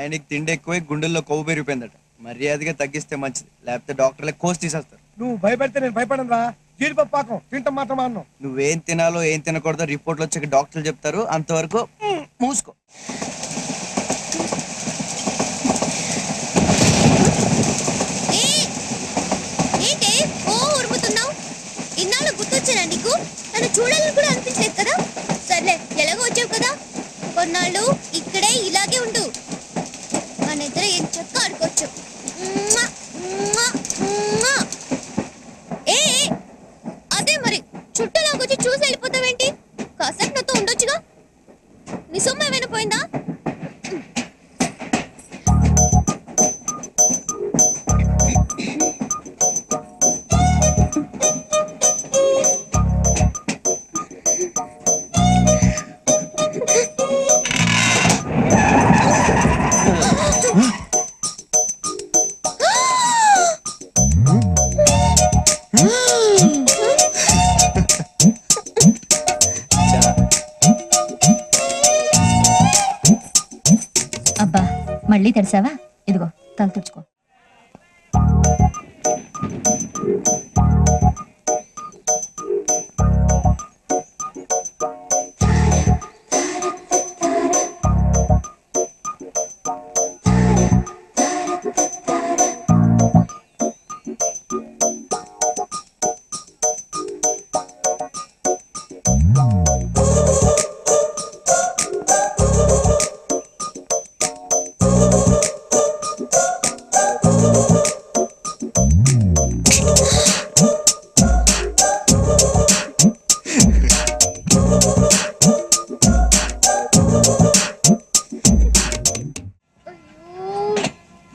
ఆయనకి తిండి ఎక్కువై గుండెల్లో కొవ్వు పెరిగిపోయిందట. మర్యాదగా తగ్గిస్తే మంచిది, లేకపోతే డాక్టర్లే కోసి తీసేస్తారు. నువ్వు భయపెడితే నేను భయపడను రా. జీడిపప్పు పాకం తింటాం మాత్రం అన్నావు. నువ్వేం తినాలో ఏం తినకూడదో రిపోర్ట్లు వచ్చాక డాక్టర్లు చెప్తారు. అంతవరకు మూసుకో. ఇన్నాళ్ళు గుర్తొచ్చానా నీకు? నన్ను చూడాలని కూడా అనిపించలేదు కదా. సర్లే, ఎలాగో వచ్చావు కదా, కొన్నాళ్ళు ఇక్కడే ఇలాగే ఉండు. మన ఇద్దరు ఏం చెక్క ఆడుకోవచ్చు. ఏ అదే మరి, చుట్టలాగొచ్చి చూసి వెళ్ళిపోతావేంటి? కాసేపు నాతో ఉండొచ్చుగా. నీ సొమ్ము ఏమైనా పోయిందా? అబ్బా, మళ్ళీ తెరిసావా? ఇదిగో తల తుడుచుకో.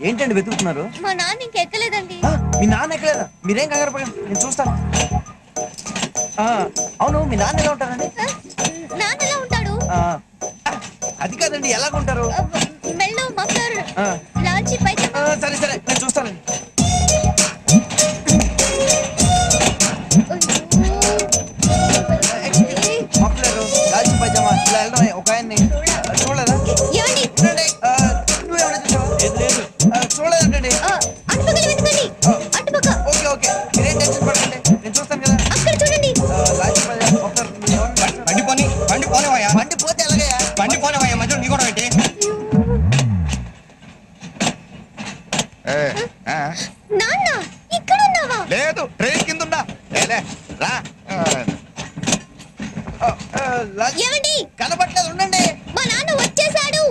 ఏంటండి వెతుకుతున్నారు? మా నాన్న ఇంకెక్కలేదండి. మీ నాన్న ఎక్కలేదా? మీరేం కంగారు పడండి, నేను చూస్తాను. అవును, మీ నాన్న ఎలా ఉంటారండి? నాన్న ఎలా ఉంటాడు? అది కాదండి, ఎలాగుంటారు? మెల్లో మఫ్లర్, లాల్చి పైజమా. సరే సరే, నేను చూస్తానండి. మఫ్లర్, లాల్చి పైజమా, ఇలా వెళ్ళడం ఒక ఆయన్ని చూడలేదా? ఏమండి? నువ్వేమన్నా చూసావా? లేదు చూడలేదండి. అటుపక్కన వెతకండి. అటుపక్క. ఓకే ఓకే, మీరేం టెన్షన్ పడకండి, నేను చూస్తాను కదా. అక్కడ చూడండి. లాల్చి పైజమా, మఫ్లర్. బండి పోనేవయ్యా. బండి పోతే ఎలాగయ్యా? బండి పోనేవయ్యా, మధ్యలో నీ కూడా పెట్టి. నాన్న ఇక్కడ ఉన్నావా? లేదు, ట్రైన్ కింద ఉన్నా. రా. ఏమండి? కనపట్లేదు, ఉండండి. మా నాన్న వచ్చేసాడు,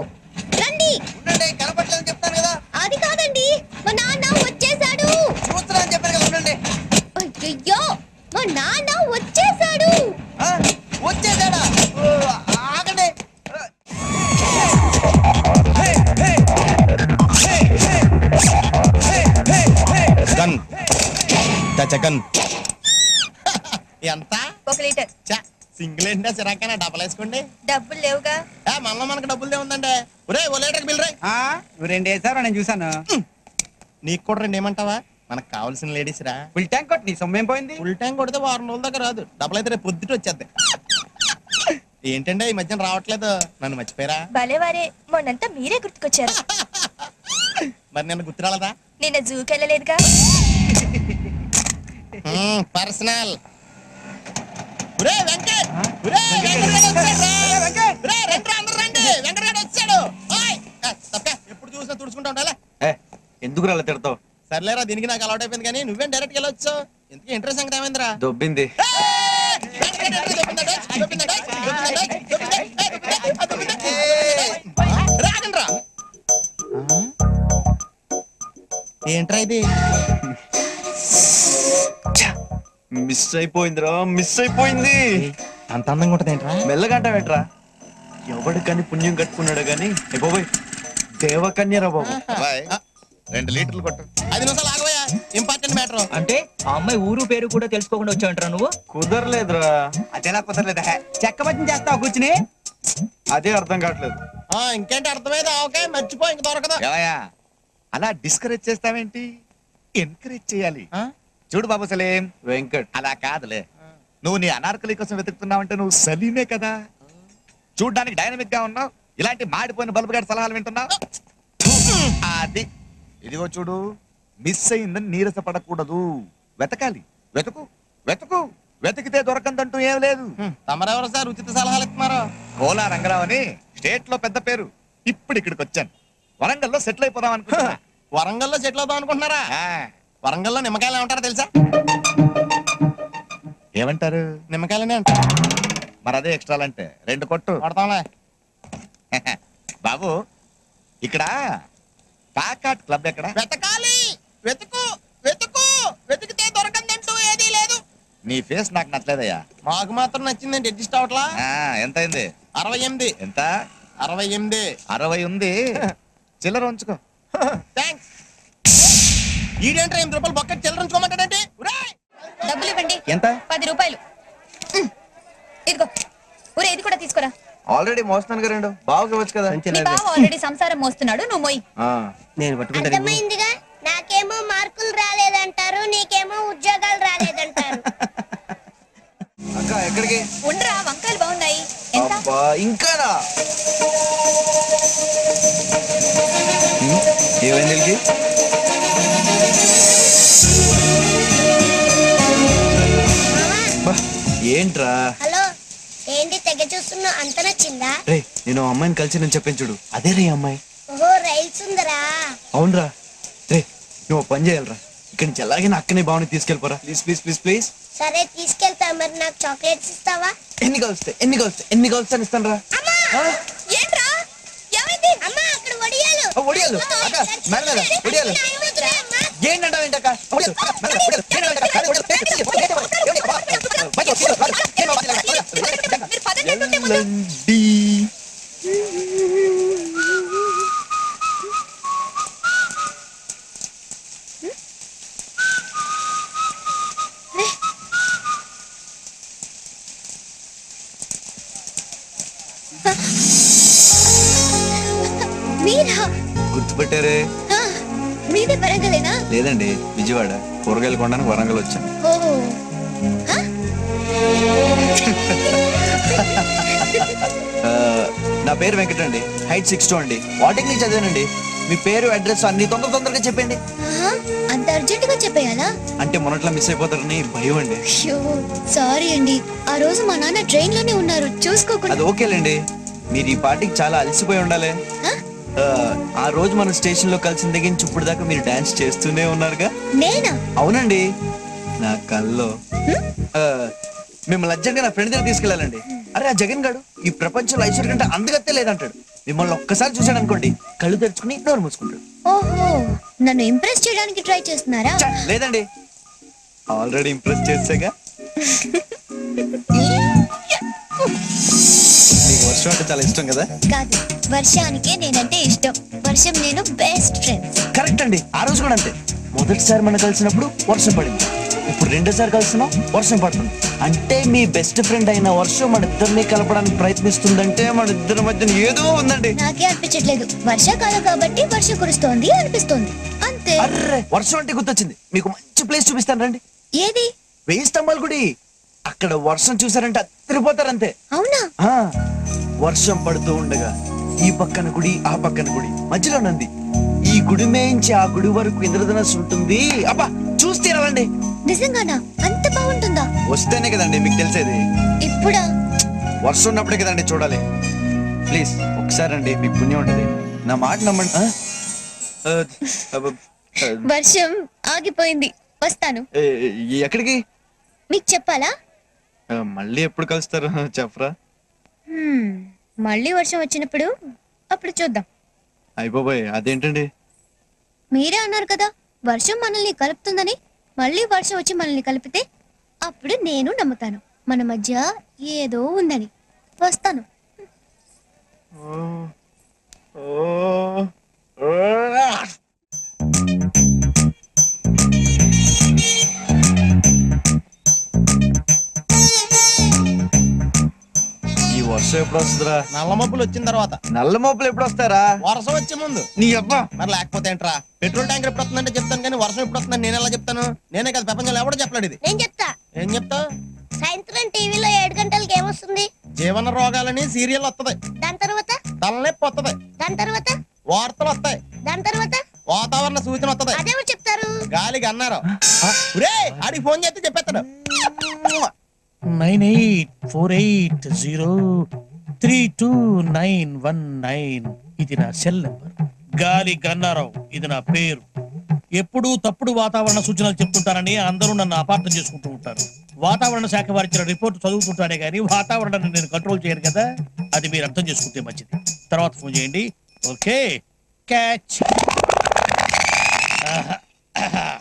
రండి. ఉండండి, కనపట్లేదు చెప్తాను కదా. అది కాదండి, మా నాన్న వచ్చేసాడు. చూస్తున్నా అని చెప్పాను కదా, ఉండండి. అయ్యో, మా నాన్న వచ్చేసాడు. వచ్చేసాడా? ఆగండి. గన్ గన్ ఎంత? 1 లీటర్. సింగిల్ ఏంటా చిరాకైనా డబ్బులు వేసుకోండి. డబ్బులు లేవుగా. మనలో మనకు డబ్బులు ఏముందండి? ఒరే, ఓ లీటర్ బిల్ రే. నువ్వు 2 వేసారా? నేను చూసాను. నీకు కూడా 2 ఏమంటావా? మనకు కావాల్సిన లేడీస్ రా. ఫుల్ ట్యాంక్ కొట్టి నీ సొమ్మేం పోయింది? ఫుల్ ట్యాంక్ కొడితే 1 రోజుల దాకా రాదు. డబ్బులు అయితే రేపు పొద్దుట వచ్చేద్ది. ఏంటంటే ఈ మధ్యన రావట్లేదు, నన్ను మర్చిపోయారా? భలేవారే, మొన్నంతా మీరే గుర్తుకొచ్చారు. మరి నిన్న గుర్తురాలదా? నిన్న జూకి వెళ్ళలేదుగా. పర్సనల్. ఎప్పుడు చూసినా తుడుచుకుంటా ఉండాలా? ఎందుకు అలా తిడతావు? సర్లేరా, దీనికి నాకు అలవాటు అయిపోయింది. కానీ నువ్వేం డైరెక్ట్ వెళ్ళొచ్చు? ఎందుకు ఇంట్రెస్ట్ సంగతి ఏమైందిరా? దొబ్బింది. ఏంట్రా ఇది? మిస్ అయిపోయిందిరా, మిస్ అయిపోయింది. అంత అందంగా ఉంటది ఏంట్రా? మెల్లగంటావేంట్రా? ఎవడు కానీ పుణ్యం కట్టుకున్నాడు గాని బాబోయ్, దేవకన్యరా బాబు. 2 లీటర్లు కొట్టు. 5 నిమిషాలు ఆగవయ్యా, ఇంపార్టెంట్ మ్యాటర్. అంటే ఆ అమ్మాయి ఊరు పేరు కూడా తెలుసుకోకుండా వచ్చావంటారా నువ్వు? కుదరలేదురా. అదేలా కుదరలేదా? చెక్క పచ్చని చేస్తావు కూర్చుని, అదే అర్థం కావట్లేదు. ఇంకేంటి అర్థమైంది? ఓకే, మర్చిపో, ఇంక దొరకదు. అలా డిస్కరేజ్ చేస్తావేంటి? ఎంకరేజ్ చేయాలి. చూడు బాబు సలీం, వెంకట్ అలా కాదులే. నువ్వు నీ అనార్కలి కోసం వెతుకుతున్నావంటే నువ్వు సలీమే కదా. చూడ్డానికి డైనమిక్ గా ఉన్నావు, ఇలాంటి మాడిపోయిన బల్బు గారి సలహాలు వింటున్నావు. అది ఇదిగో చూడు, మిస్ అయిందని నీరసపడకూడదు. వెతకాలి, వెతుకు వెతుకు, వెతికితే దొరకందంటూ ఏం లేదు. తమరెవరు సార్ ఉచిత సలహాలు ఇస్తున్నారు? కోలా రంగరావు అని స్టేట్ లో పెద్ద పేరు. ఇప్పుడు ఇక్కడికి వచ్చాను. వరంగల్లో సెటిల్ అయిపోదాం అనుకుంటున్నా. వరంగల్లో సెటిల్ అవుదాం అనుకుంటున్నారా? వరంగల్లో నిమ్మకాయలు ఏమంటారో తెలుసా? ఏమంటారు? నిమ్మకాయలనే అంటారు. మరి అదే ఎక్స్ట్రాలంటే 2 కొట్టు. పడతాంలే. బాబు, ఇక్కడ కాకాట్ క్లబ్ ఎక్కడ? వెతకాలి, వెతుకు వెతుకు, వెతికితే దొరకందంటూ ఏదీ లేదు. నీ ఫేస్ నాకు నచ్చలేదయ్యా. మాకు మాత్రం నచ్చిందండి, అడ్జస్ట్ అవట్లా. ఎంత అయింది? 68. ఎంత? 68. 60 ఉంది. చిల్లర ఉంచుకో. థ్యాంక్స్. ఈడేంట్రా 8 రూపాయలు బొక్క చిల్లరించుకోమంటాడంటే? డబ్బులు ఇవ్వండి. ఎంత? 10 రూపాయలు. ఇదిగో ఊరే, ఇది కూడా తీసుకురా. ఆల్రెడీ మోస్తున్నాను కదా 2 బావుకి ఇవ్వచ్చు కదా. మీ బావ ఆల్రెడీ సంసారం మోస్తున్నాడు, నువ్వు మొయ్యి. నేను పట్టుకుంటాను. అర్థమైందిగా, నాకేమో మార్కులు రాలేదంటారు, నీకేమో ఉద్యోగాలు రాలేదంటారు. అక్క ఎక్కడికి? ఉండరా, వంకాయలు బాగున్నాయి. ఎంత? అబ్బా ఇంకానా? ఏమైంది వీళ్ళకి? ఏంట్రా? హలో, ఏంటి తెగ చూస్తున్నా? అంత నచ్చిందా? రే, నేను ఆ అమ్మాయిని కలిసి నేను చెప్పాను చూడు, అదే రే అమ్మాయి. ఓహో, రైల్స్ ఉందరా? అవునరా. రే, నువ్వు పని చేయాలరా, ఇక్కడి నుంచి ఎలాగైనా అక్కనే బావని తీసుకెళ్ళిపోరా. Please please please please. సరే తీసుకెళ్తా. మరి నాకు చాక్లెట్స్ ఇస్తావా? ఎన్ని కలుస్తాను ఇస్తాను రా. ఏంట్రా, ఏమైంది? అమ్మా, అక్కడ వడియాలు. ఒడియాలు అక్క, మేడం ఒడియాలు ఏంటంటావు ఏంటక్క? మీరు పదండి అంటుంటే ముందు. మీరా? గుర్తుపెట్టారే? ఆ, మీదే వరంగలేనా? లేదండి, విజయవాడ. కూరగాయలు కొనడానికి వరంగల్ వచ్చాను. ఓహో. ఆ? నా పేరు వెంకట అండి, హైట్ 6'2" అండి, పాలిటెక్నిక్ చదివానండి. మీ పేరు అడ్రస్ అన్ని తొందరగా చెప్పండి. ఆహా, అంత అర్జెంట్ గా చెప్పేయాలా? అంటే మొన్నట్లా మిస్ అయిపోతారని భయం అండి. అయ్యో, సారీ అండి. ఆ రోజు మా నాన్న ట్రైన్ లోనే ఉన్నారు, చూసుకోకుండా. అది ఓకేలేండి, మీరు ఈ పార్టీకి చాలా అలసిపోయి ఉండాలి. ఆ? ఆ రోజు మన స్టేషన్ లో కలిసిన దగ్గర నుంచి ఇప్పుడు దాకా మీరు డాన్స్ చేస్తూనే ఉన్నారుగా. నేనా? అవునండి, నా కల్లో మిమ్మల్ని అర్జెంట్గా నా ఫ్రెండ్ దగ్గర తీసుకెళ్ళాలండి. అరే, ఆ జగన్ గాడు ఈ ప్రపంచంలో ఐశ్వర్య కంటే అందగత్తే లేదంటాడు. మిమ్మల్ని ఒక్కసారి చూశాడు అనుకోండి, కళ్ళు తెరుచుకుని నోరు మూసుకుంటాడు. ఓహో, నన్ను ఇంప్రెస్ చేయడానికి ట్రై చేస్తున్నారా? ఛ, లేదండి, ఆల్రెడీ ఇంప్రెస్ చేసాగా. నీకు వర్షం అంటే చాలా ఇష్టం కదా? కాదు, వర్షానికే నేనంటే ఇష్టం. వర్షం నేను బెస్ట్ ఫ్రెండ్స్. కరెక్ట్ అండి, ఆ రోజు కూడా అంతే. మొదటిసారి మనం కలిసినప్పుడు వర్షం పడింది, ఇప్పుడు రెండోసారి కలుస్తున్నాం వర్షం పడుతుంది. అంటే మీ బెస్ట్ ఫ్రెండ్ అయిన వర్షం మన ఇద్దరిని కలపడానికి ప్రయత్నిస్తుందంటే మన ఇద్దరి మధ్యన ఏదో ఉందండి. నాకే అనిపించట్లేదు, వర్షాకాలం కాబట్టి వర్షం కురుస్తోంది అనిపిస్తోంది, అంతే. అర్రే, వర్షం అంటే గుర్తొచ్చింది, మీకు మంచి ప్లేస్ చూపిస్తాను రండి. ఏది? 1000 స్తంభాల గుడి. అక్కడ వర్షం చూసారంటే అదిరిపోతారు అంతే. అవునా? ఆ, వర్షం పడుతూ ఉండగా ఈ పక్కన గుడి ఆ పక్కన గుడి మధ్యలో నంది. ఈ గుడి మేంచి ఆ గుడి వరకు ఇంద్రధనస్సు ఉంటుంది. అబ్బా, చూసి తీరాలండి. నిజంగానా? అంత బాగుంటుందా? వస్తేనే కదండి మీకు తెలిసేది. ఇప్పుడా? వర్షం ఉన్నప్పుడే కదండి చూడాలి. ప్లీజ్ ఒకసారి అండి, మీకు పుణ్యం ఉంటుంది, నా మాట నమ్మండి. వర్షం ఆగిపోయింది, వస్తాను. ఎక్కడికి? మీకు చెప్పాలా? మళ్ళీ ఎప్పుడు కలుస్తారు చెప్పరా? మళ్ళీ వర్షం వచ్చినప్పుడు అప్పుడు చూద్దాం. అయిపోయి అదేంటండి? మీరే అన్నారు కదా వర్షం మనల్ని కలుపుతుందని. మళ్ళీ వర్షం వచ్చి మనల్ని కలిపితే అప్పుడు నేను నమ్ముతాను మన మధ్య ఏదో ఉందని. వస్తాను. ఈ వర్షం ఎప్పుడు వస్తుందిరా? నల్ల మబ్బులు వచ్చిన తర్వాత. నల్ల మబ్బులు ఎప్పుడు వస్తారా? వర్షం వచ్చే ముందు. నీ అబ్బా, మరి లేకపోతే ఏంట్రా? పెట్రోల్ ట్యాంకర్ ఎప్పుడు వస్తుందంటే చెప్తాను, కానీ వర్షం ఎప్పుడు వస్తుందని నేను ఎలా చెప్తాను? నేనే కదా, ప్రపంచంలో ఎవడో చెప్పలేడు ఇది. నేను చెప్తా. ఏం చెప్తావు? సాయంత్రం టీవీలో 7 గంటలకి ఏమొస్తుంది? జీవన రోగాలని సీరియల్ వస్తది. దాని తర్వాత? తలనొప్పి వస్తది. దాని తర్వాత? వార్తలు వస్తాయి. దాని తర్వాత? వాతావరణ సూచన వస్తుంది. అదేమో చెప్తారు. గాలికి అన్నారు. ఆడికి ఫోన్ చేస్తే చెప్పేస్తాడు. 9848032919 ఇది నా సెల్ నెంబర్. గాలి గన్నారావు ఇది నా పేరు. ఎప్పుడూ తప్పుడు వాతావరణ సూచనలు చెప్తుంటారని అందరూ నన్ను అపార్థం చేసుకుంటూ ఉంటారు. వాతావరణ శాఖ వారిచ్చిన రిపోర్ట్ చదువుతుంటానే గానీ వాతావరణాన్ని నేను కంట్రోల్ చేయను కదా. అది మీరు అర్థం చేసుకుంటే మంచిది. తర్వాత ఫోన్ చేయండి. Okay catch.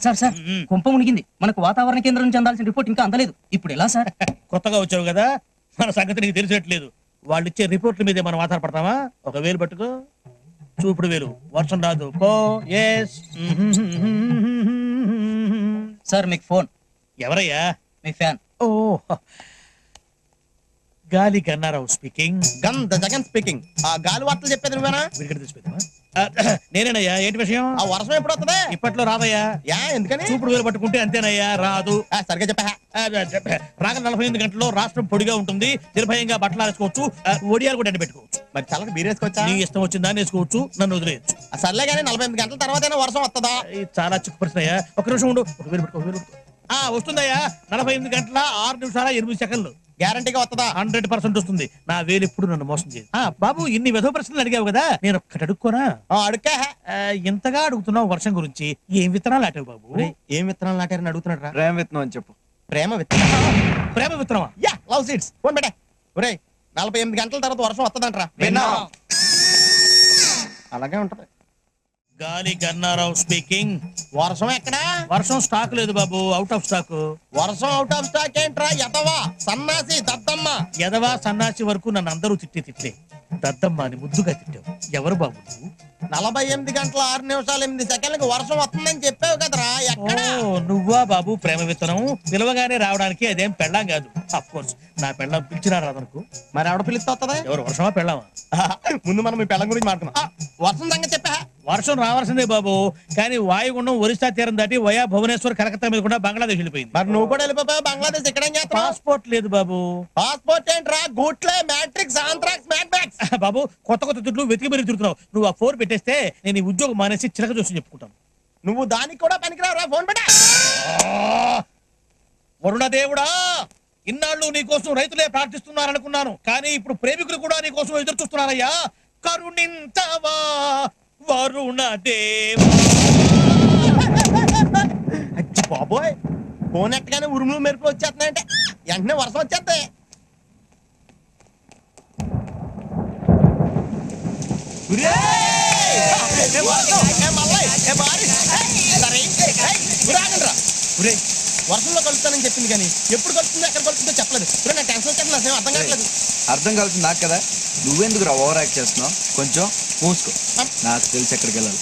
సార్ సార్ కుంప మునిగింది. మనకు వాతావరణ కేంద్రం నుంచి అందాల్సిన రిపోర్ట్ ఇంకా అందలేదు. ఇప్పుడు ఎలా సార్? కొత్తగా వచ్చావు కదా, మన సంగతి నీకు తెలిసేట్లేదు. వాళ్ళు ఇచ్చే రిపోర్ట్ల మీదే మనం ఆధారపడతామా? ఒక వేలు పట్టుకో, చూపుడు వేలు. వర్షం రాదు కో. ఎస్. సార్ మీకు ఫోన్. ఎవరయ్యా? మీ ఫ్యాన్. ఓ గాలి గన్నారావు స్పీకింగ్. గంధ జగన్ స్పీకింగ్. ఆ గాలి వార్తలు చెప్పేది నువ్వేనా? విడిగడ తీసిపోతావా? నేనేనయ్యా. ఏంటి విషయం? ఆ వర్షం ఎప్పుడు వస్తుంది? ఇప్పట్లో రాదయ్యా. ఎందుకని? చూపుడు వేలు పట్టుకుంటే అంతేనయ్యా, రాదు. సరిగ్గా చెప్పా. రాగల 48 గంటల్లో రాష్ట్రం పొడిగా ఉంటుంది. నిర్భయంగా బట్టలు వేసుకోవచ్చు, ఒడియాలు కూడా ఎండ పెట్టుకోవచ్చు. మరి చల్లకి బీరేసుకోవచ్చా? నీ ఇష్టం వచ్చిన దాన్ని వేసుకోవచ్చు, నన్ను వదిలేయచ్చు. సర్లే కానీ 48 గంటల తర్వాత వర్షం వస్తుందా? చాలా చిక్కు ప్రశ్న అయ్యా. ఒక నిమిషం ఉండు. ఒక వేలు పెట్టుకో, వేలు పెట్టుకో. వస్తుందయ్యా. 48 గంటల 6 నిమిషాల 8 సెకండ్లు. గ్యారంటీగా వస్తుందా? 100% వస్తుంది. నా వేలు ఎప్పుడు నన్ను మోసం చేయదు. బాబు, ఇన్ని వెధవ ప్రశ్నలు అడిగావు కదా, నేను ఒక్కటి అడుక్కోనా? అడుక్కా. ఇంతగా అడుగుతున్నావు వర్షం గురించి. ఏం విత్తనాలు నాటావు బాబు? ఏం విత్తనాలు నాటారని అడుగుతున్నాడు రా. ప్రేమ విత్తనం అని చెప్పు. ప్రేమ విత్తనం. ప్రేమ విత్తనమా? Yeah, love seeds. ఫోన్ పెట్టే. ఒరేయ్, 48 గంటల తర్వాత వర్షం వస్తుందంటరా. అలాగే ఉంటది. గాలి గన్నారావు స్పీకింగ్. వర్షం ఎక్కడా? వర్షం స్టాక్ లేదు బాబు, అవుట్ ఆఫ్ స్టాక్. వర్షం అవుట్ ఆఫ్ స్టాక్ ఏంట్రా? ఎదవా, సన్నాసి, దద్దమ్మ. ఎదవా సన్నాసి వరకు నన్ను అందరూ తిట్టే దద్దమ్మ అని ముద్దుగా తిట్టావు. ఎవరు బాబు నువ్వు? 48 గంటల 6 నిమిషాల 8 సెకండ్లకు వర్షం వస్తుందని చెప్పావు కదరా. ఎక్కడ? నువ్వా బాబు ప్రేమ విత్తనం? పిలవగానే రావడానికి అదేం పెళ్ళాం కాదు. అఫ్ కోర్స్ నా పెళ్ళం పిలిచినా రాదనుకో. మరి ఆవిడ పిలిస్తే వస్తుందా? ఎవరు, వర్షమా పెళ్ళామా? ముందు మనం మీ పెళ్ళం గురించి మాట్లాడుకున్నాం. వర్షం సంగతి చెప్పా. వర్షం రావాల్సిందే బాబు, కానీ వాయుగుండం ఒరిస్సా తీరం దాటి వయా భువనేశ్వర్ కలకత్తా మీద కూడా బంగ్లాదేశ్ వెళ్ళిపోయింది. మరి నువ్వు కూడా వెళ్ళిపోయావు బంగ్లాదేశ్. ఇక్కడేం చేస్తావు? పాస్పోర్ట్ లేదు బాబు. పాస్పోర్ట్ ఏంట్రా? గూట్లే, మ్యాట్రిక్స్, ఆంథ్రాక్స్, మ్యాట్ బ్యాగ్స్. బాబు, కొత్త కొత్త తిట్లు వెతికి మరీ తిరుగుతున్నావు. నువ్వు ఆ 4 పెట్టేస్తే నేను ఈ ఉద్యోగం మానేసి చిలక చూసి చెప్పుకుంటాను. నువ్వు దానికి కూడా పనికిరావురా. ఫోన్ పెట్టా. వరుణదేవుడా, ఇన్నాళ్ళు నీ కోసం రైతులే ప్రార్థిస్తున్నారనుకున్నాను, కానీ ఇప్పుడు ప్రేమికులు కూడా నీ కోసం ఎదురు చూస్తున్నారయ్యా. కరుణించవా వరుణదేవా. అచ్చి బాబోయ్, ఫోన్ ఎట్టగానే ఉరుములు మెరుపులు వచ్చేస్తున్నాయంటే వెంటనే వర్షం వచ్చేస్తాయి. వర్షంలో కలుస్తానని చెప్పింది కానీ ఎప్పుడు కలుస్తుందో ఎక్కడ కలుస్తుందో చెప్పలేదు. నా టెన్షన్ వచ్చేది, నాకు అర్థం కావట్లేదు. అర్థం కావాల్సింది నాకు కదా. నువ్వెందుకు రా ఓవర్ యాక్ట్ చేస్తున్నావు? కొంచెం మూసుకో, నాకు తెలిసి ఎక్కడికి వెళ్ళాలి.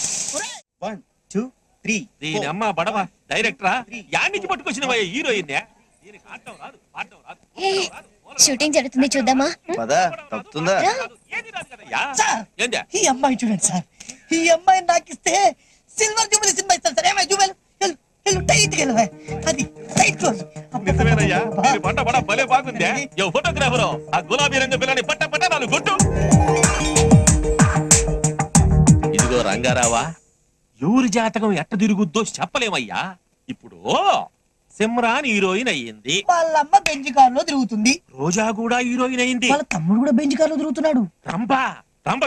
1 2 3 దీని అమ్మ బడవ డైరెక్టరా యాడ్ నుంచి పట్టుకొచ్చిన హీరోయిన్. షూటింగ్ జరుగుతుంది, చూద్దామా? పదా తప్పుతుందా? ఈ అమ్మాయి చూడండి సార్, ఈ అమ్మాయి నాకు ఇస్తే సిల్వర్ జూబిలీ సినిమా ఇస్తాను సార్. ఏమై జూబిలీ టైట్ గా అది టైట్ క్లోజ్. నిజమేనయ్యా, దీని బండ బడ భలే బాగుంది. ఫోటోగ్రాఫరు ఆ గులాబీ రంగు పిల్లని పట్ట పట్ట నాలుగు గుట్టు. ఇదిగో రంగారావా, ఎవరి జాతకం ఎట్ట తిరుగుద్దో చెప్పలేమయ్యా. ఇప్పుడు సిమ్రాన్ హీరోయిన్ అయ్యింది, వాళ్ళమ్మ బెంజ్ కార్ లో తిరుగుతుంది. రోజా కూడా హీరోయిన్ అయ్యింది, వాళ్ళ తమ్ముడు కూడా బెంజ్ కార్ లో తిరుగుతున్నాడు. రంభ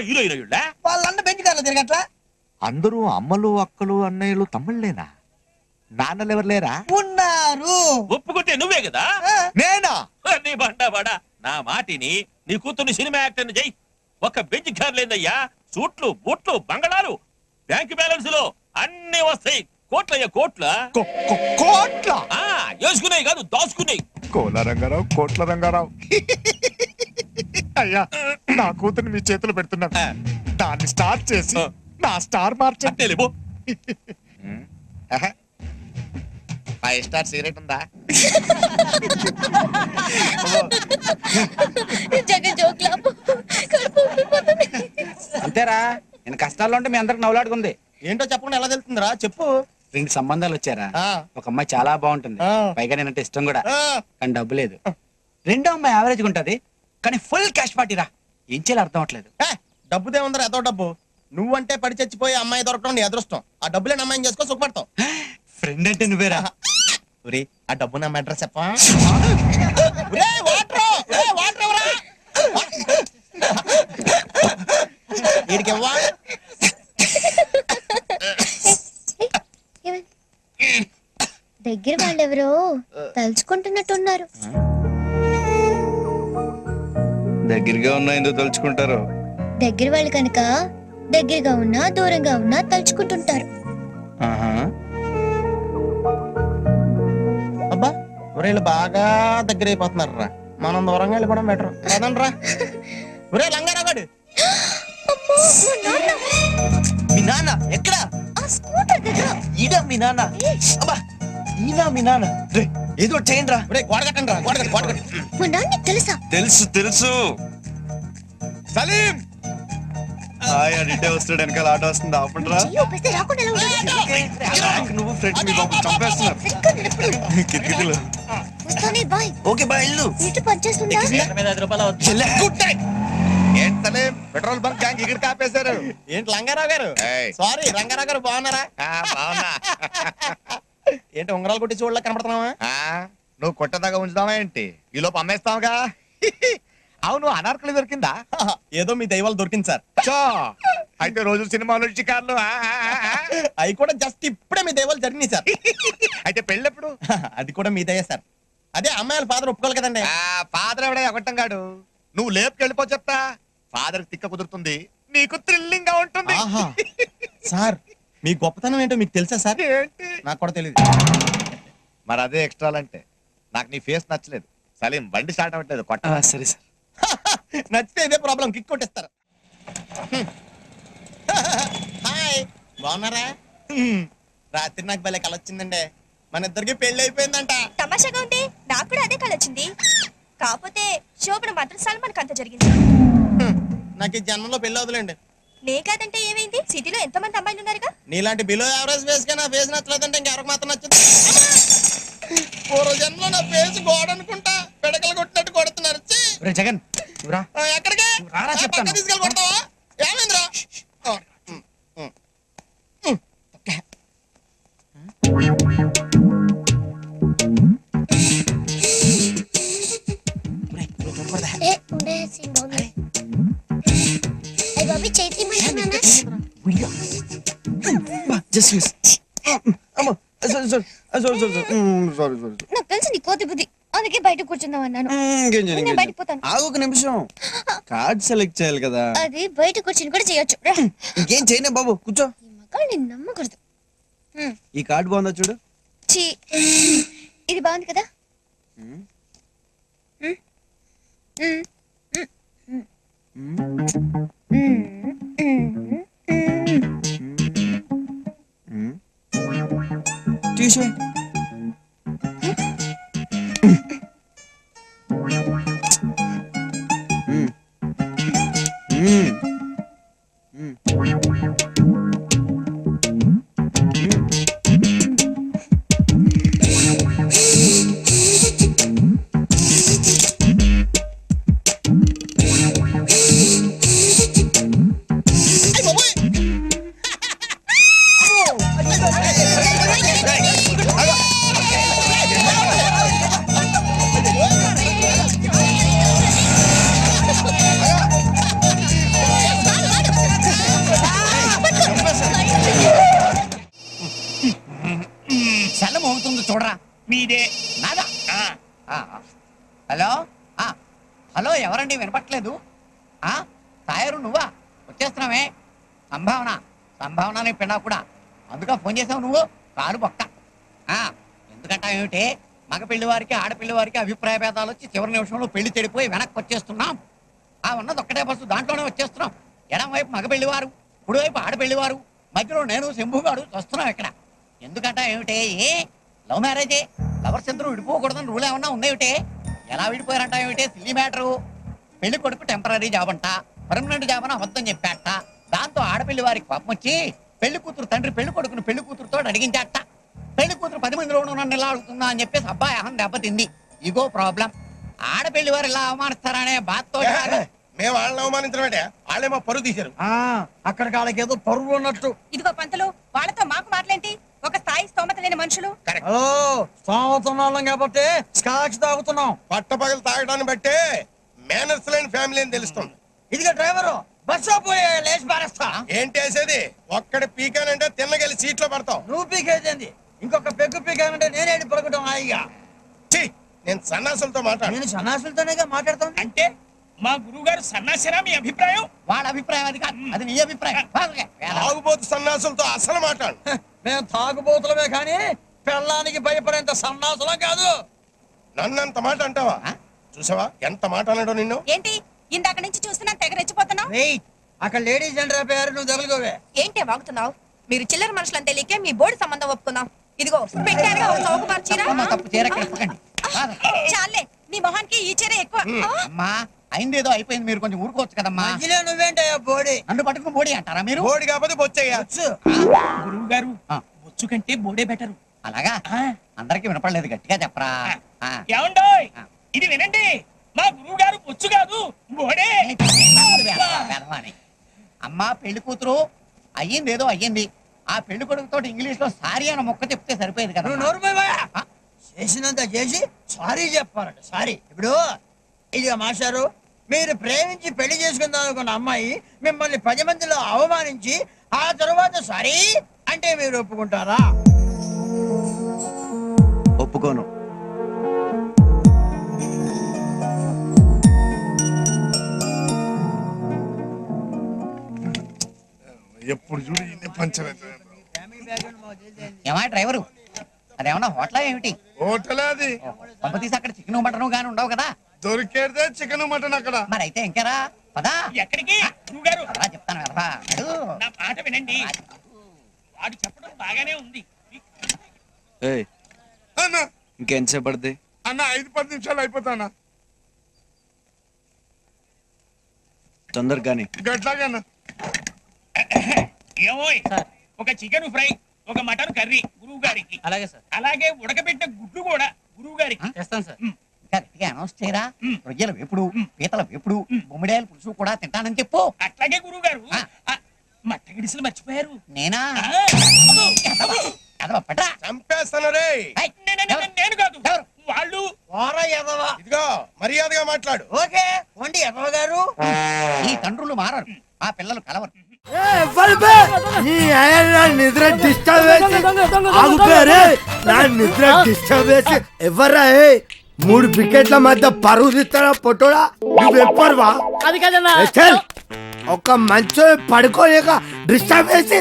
హీరోయిన్ అయ్యుళ్ళా. వాళ్ళన్న బెంజ్ కార్ లో తిరగట్లా. అందరూ అమ్మలు, అక్కలు, అన్నయ్యలు, తమ్ముళ్ళేనా? నాన్నలు ఎవరు లేరా? ఉన్నారు. ఒప్పుకుంటే నువ్వే కదా. నేనా? నీ బండ బడ నా మాటిని నీ కూతుర్ని సినిమా యాక్టర్ జై. ఒక బెంచ్ కార్ లేదయ్యా, సూట్లు, బూట్లు, బంగళాలు, బ్యాంక్ బ్యాలెన్స్ లో అన్ని వస్తాయి. కోట్లయ్యా, కోట్ల కోట్ల వేసుకున్నాయి కాదు, దాచుకున్నాయి. కోల రంగారావు, కోట్ల రంగారావు. అయ్యా, నా కూతుర్ని మీ చేతులు పెడుతున్నా. దాన్ని స్టార్ట్ చేసి నా స్టార్ మార్చండి. అంటే లేబో 5 స్టార్ సిగరెట్ ఉందా? జగన్ జోక్లా కడుపు ఉబ్బిపోతుంది. అంతేరా, నేను కష్టాల్లో ఉంటే మీ అందరికి నవ్వులాడుకుంది. ఏంటో చెప్పకుండా ఎలా తెలుస్తుందిరా? చెప్పు. 2 సంబంధాలు వచ్చారా. ఆ. ఒక అమ్మాయి చాలా బాగుంటుంది, పైగా నేనంటే ఇష్టం కూడా, కానీ డబ్బు లేదు. రెండో అమ్మాయి యావరేజ్ ఉంటది, కానీ ఫుల్ క్యాష్ పార్టీ రా. ఏం చేయాలి అర్థం అవట్లేదు. డబ్బుదే ఉందరా, ఎంతో డబ్బు. నువ్వంటే పడి చచ్చిపోయి అమ్మాయి దొరకడం నీ అదృష్టం. ఆ డబ్బులేని అమ్మాయిని చేసుకో సుఖపడతావు. ఫ్రెండ్ అంటే నువ్వేరా? ఒరే ఆ డబ్బు నా అడ్రస్ చెప్పా. వీడికి ఇవ్వా. దగ్గర వాళ్ళెవరో తలుచుకుంటున్నట్టున్నారు. దగ్గరగా ఉన్నా ఎందుకు తలుచుకుంటారు? దగ్గర వాళ్ళు కనుక దగ్గరగా ఉన్నా దూరంగా ఉన్నా తలుచుకుంటుంటారు. అబ్బా ఒరేళ్ళు బాగా దగ్గర అయిపోతున్నారు రా. మనం దూరంగా వెళ్ళిపోవడం బెటర్ కదండి రా. ఒరే లంగారాగాడు. మీ నాన్న ఎక్కడ? ఆ స్కూటర్ దగ్గర. ఈడా మీ నాన్న? అబ్బా ఈయన మీ నాన్న? రే ఏదో చేయండి రా. ఒరే గోడ కట్టండి రా. గోడ కట్టి గోడ కట్టి. మా నాన్న తెలుసా? తెలుసు తెలుసు. సలీం హాయ్ అడిటే వస్తాడు, వెనకాల ఆటో వస్తుంది, ఆపండిరా. చెయ్యి ఊపిస్తే రాకుండా ఎలా ఉంటుంది? నువ్వు ఫ్రెండ్ మీ బాబు చంపేస్తున్నారు కిటికీలో. వస్తానే బాయ్. ఓకే బాయ్ ఇల్లు. మీటర్ పనిచేస్తుందా? ఏంటి సలీం పెట్రోల్ బంక్ గ్యాంగ్ ఇక్కడ కాపేశారు. ఏంటి రంగారావు గారు? ఏయ్. సారీ రంగారావు గారు బాగున్నారా? బాగున్నా. ఏంటి ఉంగరాలు కొట్టి చూడలే కనపడుతున్నావా? నువ్వు కొట్టదాకా ఉంచుదావా ఏంటి? ఈ లోపు అమ్మేస్తావుగా. అవును అనార్కలి దొరికిందా? ఏదో మీ దైవాలు దొరికింది సార్. చో అయితే రోజు సినిమాలు షికార్లు. అవి కూడా జస్ట్ ఇప్పుడే మీ దైవాలు జరిగినాయి సార్. అయితే పెళ్ళెప్పుడు? అది కూడా మీ దయ సార్. అదే అమ్మాయిల ఫాదర్ ఒప్పుకోవాలి కదండి. ఫాదర్ ఎవడే ఒకటంగాడు. నువ్వు లేపుకెళ్ళిపో చెప్తా. ఫాదర్ తిక్క కుదురుతుంది, నీకు థ్రిల్లింగ్ గా ఉంటుంది. ఆహా. సార్ మీ గొప్పతనం ఏంటో మీకు తెలుసా సార్? ఏంటి? నాకు కూడా తెలియదు. మరి అదే ఎక్స్ట్రాలంటే. నాకు నీ ఫేస్ నచ్చలేదు. సలీం బండి స్టార్ట్ అవ్వట్లేదు, కొట్ట. సరే సార్. నచ్చితే ఇదే ప్రాబ్లం, కిక్ కొట్టేస్తారు. హాయ్ బాగున్నారా? రాత్రి నాకు భలే కల వచ్చిందండి. మన ఇద్దరికి పెళ్లి అయిపోయిందంట. తమాషాగా ఉంది. నాకు కూడా అదే కళ వచ్చింది. కాకపోతే శోభన మాత్రం సల్మాన్ అంత జరిగింది. నాకు ఈ జన్మలో పెళ్లి అవుతులేండి. నే కాదంటే ఏమైంది? సిటీలో ఎంతమంది అమ్మాయిలు ఉన్నారుగా. నీలాంటి బిలో యావరేజ్ ఫేస్ గా నా ఫేస్ నచ్చలేదంటే ఇంకెవరికి మాత్రం నచ్చదు. పూర్వ జన్మలో నా ఫేస్ గోడ అనుకుంటా పిడకలు కొట్టినట్టు కొడుతున్నారు. జగన్ ఎక్కడికి తీసుకెళ్ళి కొడతావా? ఏమైందిరా? చేతి జస్ట్ మిస్. నాకు తెలుసు నీ కోతి బుద్ధి, అందుకే బయట కూర్చుందాం అన్నాను. బయటకు పోతాను. ఆగు ఒక నిమిషం, కార్డ్ సెలెక్ట్ చేయాలి కదా. అది బయట కూర్చుని కూడా చేయొచ్చు. ఇంకేం చేయనే బాబు, కూర్చో. ఈ మగాళ్ళు నేను నమ్మకూడదు. ఈ కార్డ్ బాగుందా చూడు. ఛీ, ఇది బాగుంది కదా. తీసే. సెల్లం అవుతుంది చూడరా. మీదే. నాదా? హలో హలో ఎవరండి? వినపట్లేదు. తాయారు నువ్వా? వచ్చేస్తున్నావే. సంభావన సంభావన నీ పిన్నా కూడా. అందుక ఫోన్ చేసావు నువ్వు? కాలు బొక్క. ఎందుకంటా ఏమిటి? మగ పెళ్లి వారికి ఆడపిల్లి వారికి అభిప్రాయ భేదాలు వచ్చి చివరి నిమిషంలో పెళ్లి చెడిపోయి వెనక్కి వచ్చేస్తున్నాం. ఉన్నది ఒక్కటే బస్సు, దాంట్లోనే వచ్చేస్తున్నాం. ఎడం వైపు మగ పెళ్లివారు, కుడి వైపు ఆడపెళ్లివారు, మధ్యలో నేను శంభుగాడు వస్తున్నాం ఇక్కడ. ఎందుకంటా ఏమిటి? లవ్ మ్యారేజే. లవర్స్ ఇద్దరు విడిపోకూడదని రూల్ ఏమన్నా ఉందేమిటి? ఎలా విడిపోయారంట ఏమిటి? Silly matter. పెళ్లి కొడుకు టెంపరీ జాబ్ అంట, పర్మనెంట్ జాబ్ అని అబద్ధం చెప్పాట. దాంతో ఆడపిల్లి వారికి పాపం వచ్చి పెళ్లి కూతురు తండ్రి పెళ్లి కొడుకుని పెళ్లి కూతురుతో అడిగించాట. పెళ్లి కూతురు 10 మందిలోనూ నన్ను ఇలా అడుగుతుందా అని చెప్పేసి అబ్బాయి అహం దెబ్బతింది. Ego problem. ఆడపెళ్లి వారు ఇలా అవమానిస్తారనే బాధతో మేము వాళ్ళని అవమానించడమేటే వాళ్ళే మా పరువు తీశారు. అక్కడ వాళ్ళకి ఏదో పరువు ఉన్నట్టు. ఇదిగో పంతులు వాళ్ళతో మాకు మాటలేంటి? ఒక స్థాయి స్తోమత లేని మనుషులు. హలో, తాగుతున్నాం కాబట్టి స్కాచ్ తాగుతున్నాం. పట్టపగలు తాగడాన్ని బట్టే మేనర్స్ లేని ఫ్యామిలీ అని తెలుస్తుంది. ఇదిగో డ్రైవరు, బస్సు పోయి లేచి పారేస్తా. ఏంటి వేసేది? ఒక్కడ పీకానంటే తిన్నగలి సీట్లో పడతావు. నువ్వు పీకేది ఇంకొక పెగ్గు పీకానంటే నేనేది పలుకుతాం హాయిగా. ఛీ, నేను సన్నాసులతో మాట్లాడు. నేను సన్నాసులతోనేగా మాట్లాడతాను. అంటే మా గురువు గారు సన్నాసినా మీ అభిప్రాయం? వాళ్ళ అభిప్రాయం అది కాదు, అది నీ అభిప్రాయం. తాగుబోతు సన్నాసులతో అసలు మాట్లాడు. మేము తాగుబోతులమే కానీ పెళ్ళానికి భయపడేంత సన్నాసులం కాదు. నన్నంత మాట అంటావా? చూసావా ఎంత మాట అన్నాడో నిన్ను. ఏంటి ఇందాక నుంచి చూస్తున్నా తెగ రెచ్చిపోతున్నావు? వెయిట్, అక్కడ లేడీస్ జెండర్ పేరు నువ్వు తగులుకోవే. ఏంటే వాగుతున్నావు? మీరు చిల్లర మనుషులని తెలియకే మీ బోర్డు సంబంధం ఒప్పుకున్నాం. ఇదిగో పెట్టారుగా ఒక చౌక మార్చీరా. తప్పు చీర కట్టుకోకండి. చాలే, నీ మొహానికి ఈ చీర ఎక్కువ. అమ్మా అయిందేదో అయిపోయింది, మీరు కొంచెం ఊరుకోవచ్చు కదమ్మా. మధ్యలో నువ్వేంటయ్యా బోడి? నన్ను పట్టుకుని బోడి అంటారా మీరు? బోడి కాకపోతే బొచ్చయ్యా. గురువు గారు బొచ్చు కంటే బోడే బెటరు. అలాగా అందరికి వినపడలేదు, గట్టిగా చెప్పరా. ఏమండోయ్, ఇది వినండి, మా గురువు గారు బొచ్చు కాదు బోడే. అని అమ్మా పెళ్లి కూతురు అయ్యిందేదో అయ్యింది. ఆ పెళ్లి కొడుకుతో ఇంగ్లీష్ లో సారీ అన్న మొక్క చెప్తే సరిపోయేది కదా. నువ్వు నోరు పోయవా? చేసినంత చేసి సారీ చెప్పాలంట. సారీ. ఇప్పుడు ఇదిగా మాస్టారు, మీరు ప్రేమించి పెళ్లి చేసుకుందాం అనుకున్న అమ్మాయి మిమ్మల్ని 10 మందిలో అవమానించి ఆ తరువాత సారీ అంటే మీరు ఒప్పుకుంటారా? ఒప్పుకోను. ఎప్పుడు చూడు పంచర్. ఏమా డ్రైవరు, అదేమన్నా హోటల్ ఏమిటి? హోటల్ అది. పంప తీసి అక్కడ చికెన్ మటన్ గానీ ఉండవు కదా? దొరికేదే చికెన్ మటన్ అక్కడ. మరి అయితే ఇంకేరా పదా. ఎక్కడికి గురువు గారు? అలా చెప్తాను కదా. నా మాట వినండి, వాడు చెప్పడం బాగానే ఉంది. ఏయ్, అన్న ఇంకెంతసేపు పడుతుంది? అన్న 5-10 నిమిషాలు అయిపోతానా? తొందరగానే. గట్లాగన్నా. ఏమోయ్, ఒక చికెన్ ఫ్రై, ఒక మటన్ కర్రీ గురువు గారికి. అలాగే సార్. అలాగే ఉడకబెట్టిన గుడ్లు కూడా గురువు గారికి చేస్తాను సార్. గట్టిగా అనౌన్స్ చేయరా. రొయ్యల వేపుడు, పీతల వేపుడు, బొమ్మిడాయల పులుసు కూడా తింటానని చెప్పు. అట్లాగే గురువు గారు. మట్ట గిడిసలు మర్చిపోయారు. నేనా? పట్రా చంపేస్తాను రే. నేను కాదు, వాళ్ళు. ఇదిగో మర్యాదగా మాట్లాడు. ఓకే వండి ఎదవ గారు. ఈ తండ్రులు మారరు, ఆ పిల్లలు కలవరు. నిద్ర డిస్టర్బ్ ఆగుపోయారే. నా నిద్ర డిస్టర్బ్ చేసి ఎవర్రా? 3 వికెట్ల మధ్య పరువు తీస్తారా పొట్టోడా? నువ్వెప్పరువా? అది కదన్నా, ఒక మంచో పడుకోలేక డిస్టర్బ్ చేసి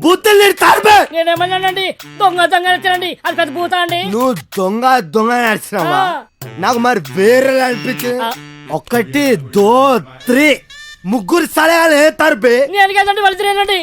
బూతులు తిడతారు. నేనేమన్నానండి? దొంగ దొంగ నచ్చానండి, అది పెద్ద భూత అండి. నువ్వు దొంగ దొంగ నడిచినావా? నాకు మరి వేరే అనిపించింది. 1 2 3 ముగ్గురు సలహాలు వేస్తారు. నేను కదండి వాళ్ళు తిరేనండి.